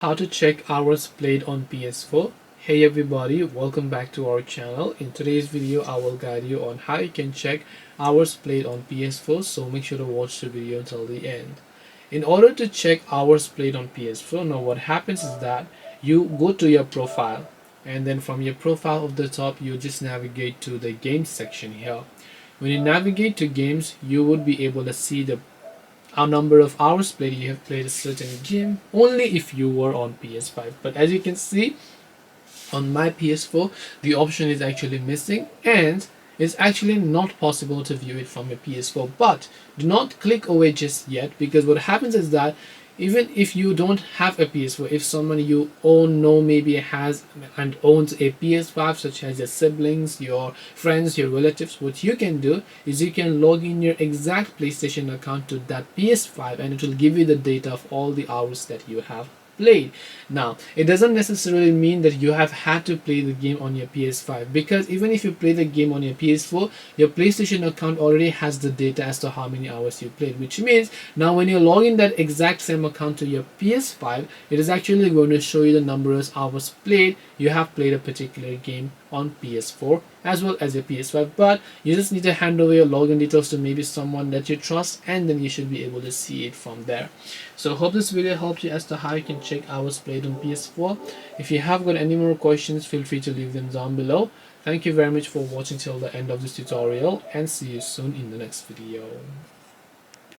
How to check hours played on PS4. Hey everybody, welcome back to our channel. In today's video I will guide you on how you can check hours played on PS4, so make sure to watch the video until the end. In order to check hours played on PS4, now what happens is that you go to your profile, and then from your profile of the top you just navigate to the games section here. When you navigate to games, you would be able to see the number of hours played. You have played a certain game only if you were on PS5, but as you can see on my PS4 the option is actually missing, and it's actually not possible to view it from your PS4. But do not click away just yet, because what happens is that even if you don't have a PS4, if someone you know maybe has and owns a PS5, such as your siblings, your friends, your relatives, what you can do is you can log in your exact PlayStation account to that PS5, and it will give you the data of all the hours that you have played. Now, it doesn't necessarily mean that you have had to play the game on your PS5, because even if you play the game on your PS4, your PlayStation account already has the data as to how many hours you played, which means now when you log in that exact same account to your PS5, it is actually going to show you the number of hours played you have played a particular game on PS4 as well as your PS5. But you just need to hand over your login details to maybe someone that you trust, and then you should be able to see it from there. So hope this video helped you as to how you can check hours played on PS4. If you have got any more questions, feel free to leave them down below. Thank you very much for watching till the end of this tutorial, and see you soon in the next video.